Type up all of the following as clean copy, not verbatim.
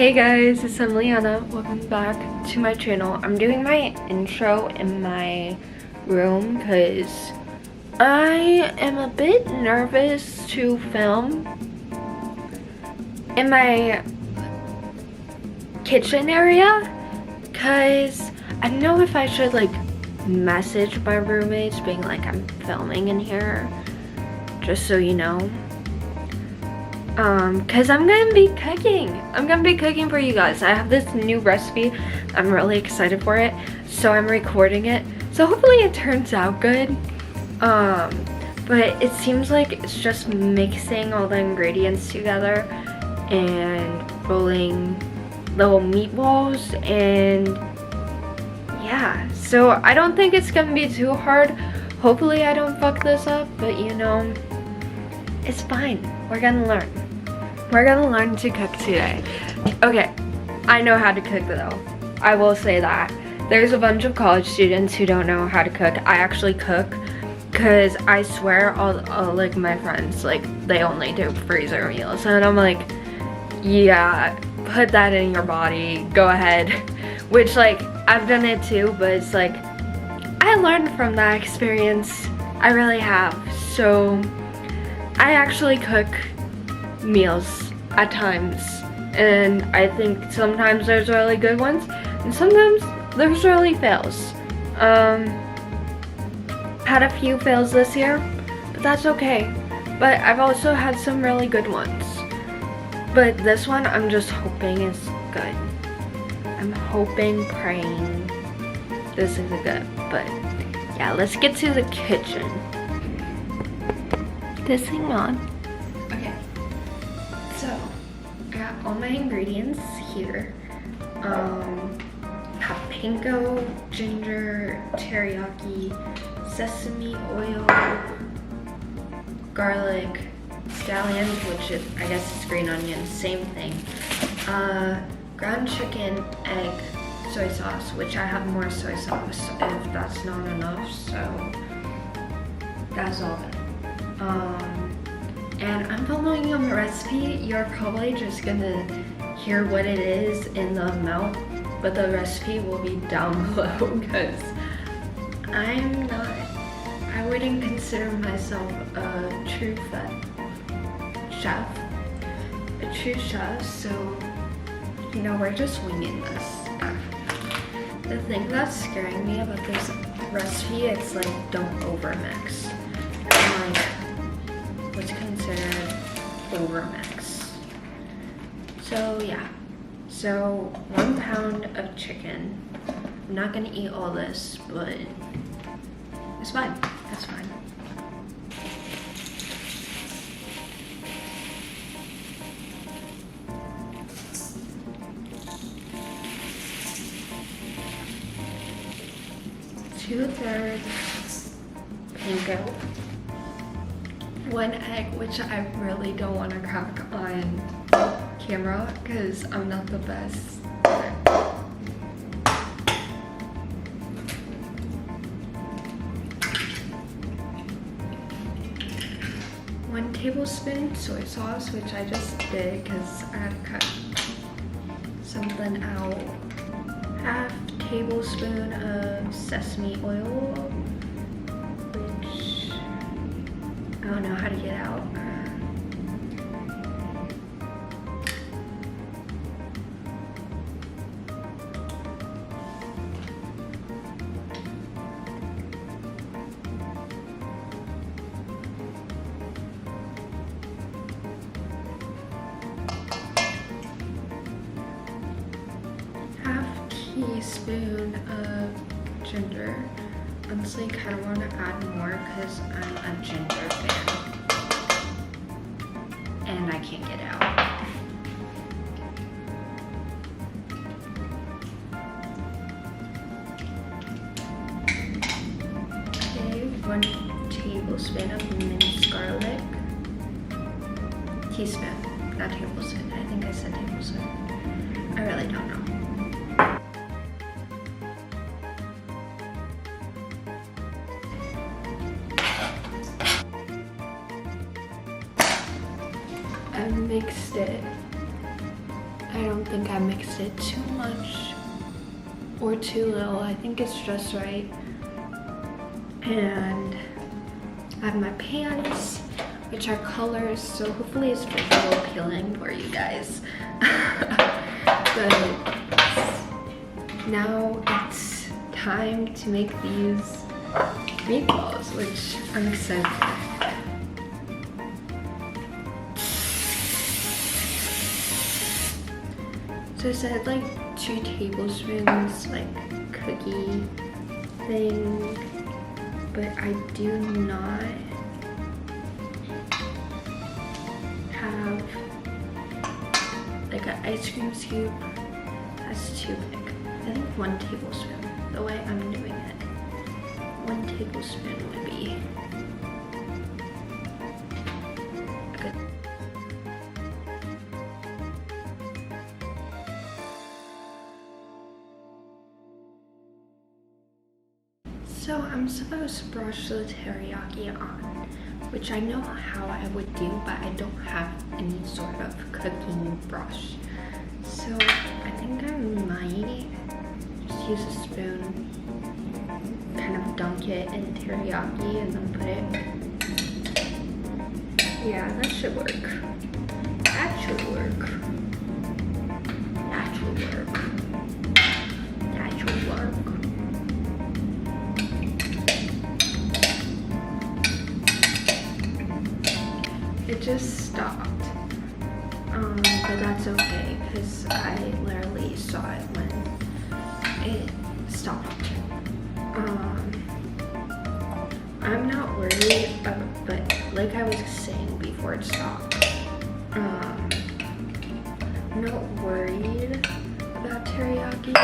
Hey guys, it's itsemilyana. Welcome back to my channel. I'm doing my intro in my room because I am a bit nervous to film in my kitchen area because I don't know if I should like message my roommates being like I'm filming in here, just so you know. Cause I'm gonna be cooking for you guys. I have this new recipe. I'm really excited for it, so I'm recording it, so hopefully it turns out good. But it seems like it's just mixing all the ingredients together and rolling little meatballs, and yeah, so I don't think it's gonna be too hard. Hopefully I don't fuck this up, but you know, it's fine. We're gonna learn. We're gonna learn to cook today. Okay, I know how to cook though. I will say that. There's a bunch of college students who don't know how to cook. I actually cook because I swear all like my friends, like they only do freezer meals. And I'm like, yeah, put that in your body, go ahead. Which like, I've done it too, but it's like, I learned from that experience. I really have. So, I actually cook meals at times, and I think sometimes there's really good ones and sometimes there's really fails. Had a few fails this year, but that's okay. But I've also had some really good ones, but this one I'm just hoping is good. I'm hoping, praying this is good. But yeah, let's get to the kitchen. This thing on. So, I got all my ingredients here. Have panko, ginger, teriyaki, sesame oil, garlic, scallions, which is, I guess it's green onion, same thing. Ground chicken, egg, soy sauce, which I have more soy sauce if that's not enough, so that's all of it. And I'm following on the recipe. You're probably just gonna hear what it is in the amount, but the recipe will be down below because I wouldn't consider myself a true chef, so you know, we're just winging this. The thing that's scaring me about this recipe, it's like don't overmix. And like, what's considered overmix. So yeah, so 1 pound of chicken. I'm not gonna eat all this, but it's fine, that's fine. Two-thirds panko. 1 egg, which I really don't want to crack on camera because I'm not the best. 1 tablespoon soy sauce, which I just did because I had to cut something out. 1/2 tablespoon of sesame oil, which I don't know how to get out. Teaspoon of ginger. Honestly, kind of want to add more because I'm a ginger fan and I can't get out. Okay, 1 tablespoon of minced garlic. Teaspoon, not tablespoon. I think I said tablespoon. I really don't know. I mixed it. I don't think I mixed it too much or too little. I think it's just right. And I have my pants, which are colors, so hopefully it's visual appealing for you guys. But now it's time to make these meatballs, which I'm excited for. So I said like 2 tablespoons, like cookie thing, but I do not have like an ice cream scoop. That's too big. I think 1 tablespoon, the way I'm doing it. 1 tablespoon would be good. So I'm supposed to brush the teriyaki on, which I know how I would do, but I don't have any sort of cooking brush. So I think I might just use a spoon, kind of dunk it in teriyaki and then put it. Yeah, that should work. That should work. That should work. That should work. It just stopped, but that's okay because I literally saw it when it stopped. I'm not worried, but like I was saying before it stopped, I'm not worried about teriyaki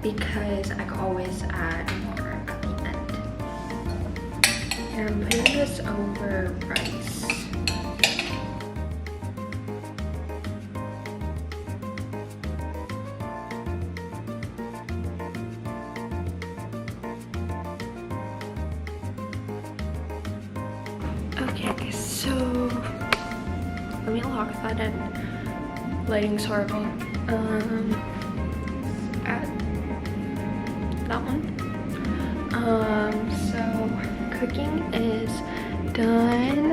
because I can always add more at the end. And I'm putting this over rice. Okay, so let me lock that in. Lighting's horrible. Add that one. So cooking is done.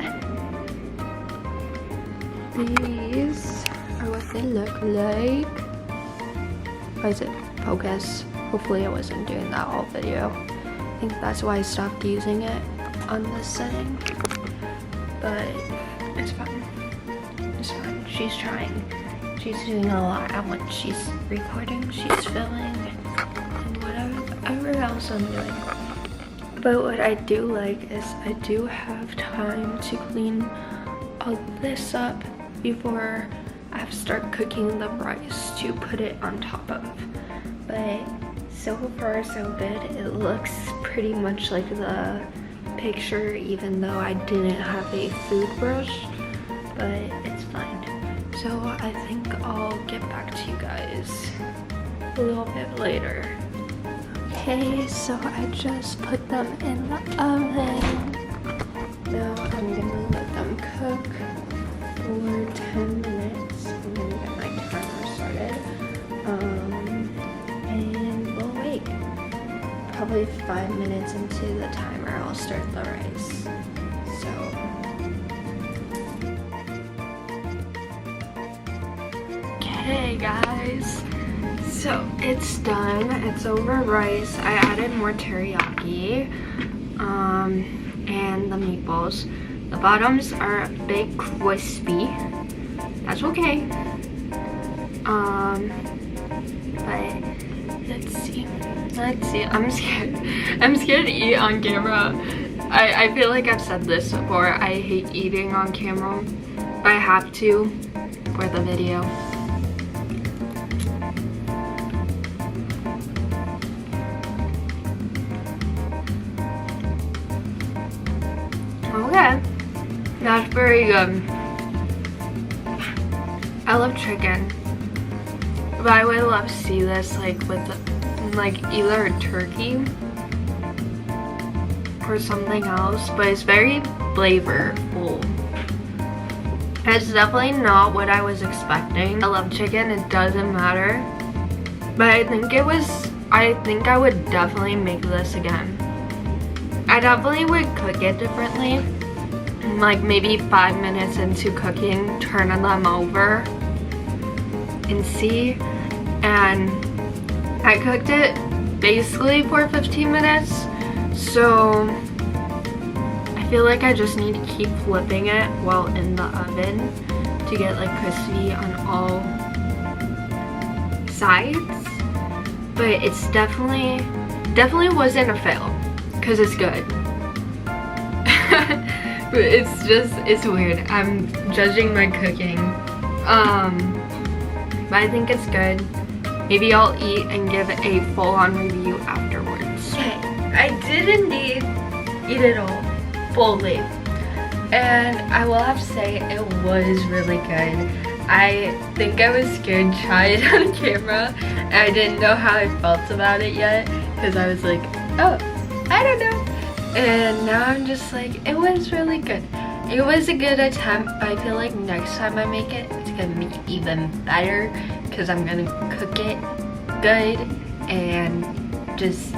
These are what they look like. Why is it focus? Hopefully I wasn't doing that all video. I think that's why I stopped using it on this setting. But it's fine. It's fine. She's trying. She's doing a lot at once. She's recording, she's filming, and whatever else I'm doing. But what I do like is I do have time to clean all this up before I have to start cooking the rice to put it on top of. But so far so good. It looks pretty much like the picture, even though I didn't have a food brush, but it's fine. So I think I'll get back to you guys a little bit later. Okay, so I just put them in the oven. Now I'm gonna let them cook for 10 minutes. I'm gonna get my timer started. And we'll wait. Probably 5 minutes into the timer, I'll start the rice. So okay guys, so it's done. It's over rice. I added more teriyaki and the meatballs. The bottoms are a bit crispy. That's okay. But let's see. I'm scared to eat on camera. I feel like I've said this before. I hate eating on camera, but I have to for the video. Okay, that's very good. I love chicken, but I would love to see this like with like either a turkey or something else, but it's very flavorful. It's definitely not what I was expecting. I love chicken, it doesn't matter. But I think I would definitely make this again. I definitely would cook it differently. Like maybe 5 minutes into cooking, turn them over and see. And I cooked it basically for 15 minutes. So I feel like I just need to keep flipping it while in the oven to get like crispy on all sides. But it's definitely wasn't a fail because it's good. But it's weird. I'm judging my cooking. But I think it's good. Maybe I'll eat and give a full-on review afterwards. Okay, I did indeed eat it all fully. And I will have to say it was really good. I think I was scared to try it on camera. And I didn't know how I felt about it yet. Because I was like, oh, I don't know. And now I'm just like, it was really good. It was a good attempt, but I feel like next time I make it, it's gonna be even better because I'm gonna cook it good and just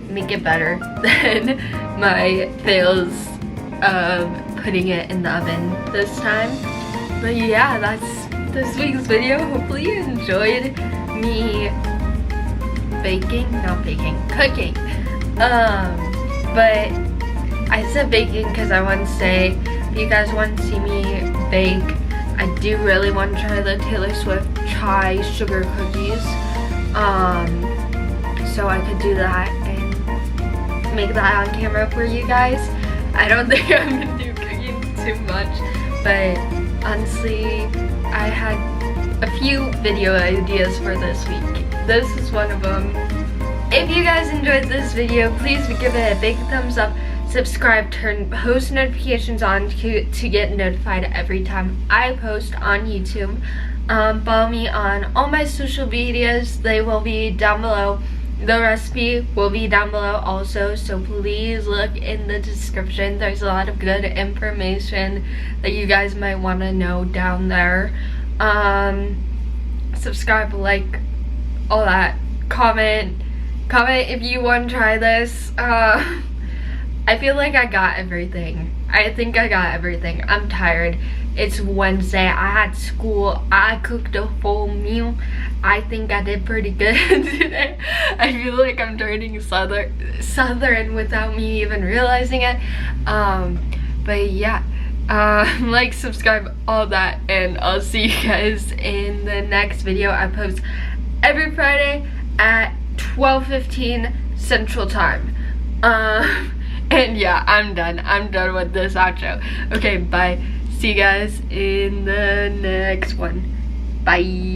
make it better than my fails of putting it in the oven this time. But yeah, that's this week's video. Hopefully you enjoyed me cooking. But I said baking because I want to say, if you guys want to see me bake, I do really want to try the Taylor Swift chai sugar cookies. So I could do that and make that on camera for you guys. I don't think I'm gonna do cooking too much, but honestly, I had a few video ideas for this week. This is one of them. If you guys enjoyed this video, please give it a big thumbs up, subscribe, turn post notifications on to get notified every time I post on YouTube. Follow me on all my social medias. They will be down below. The recipe will be down below also, so please look in the description. There's a lot of good information that you guys might want to know down there. Subscribe, like, all that. Comment if you want to try this. I feel like I got everything. I think I got everything. I'm tired. It's Wednesday. I had school. I cooked a full meal. I think I did pretty good today. I feel like I'm turning southern without me even realizing it. But yeah, like, subscribe, all that, and I'll see you guys in the next video. I post every Friday at 12:15 Central Time. And yeah, I'm done with this outro. Okay, bye. See you guys in the next one. Bye.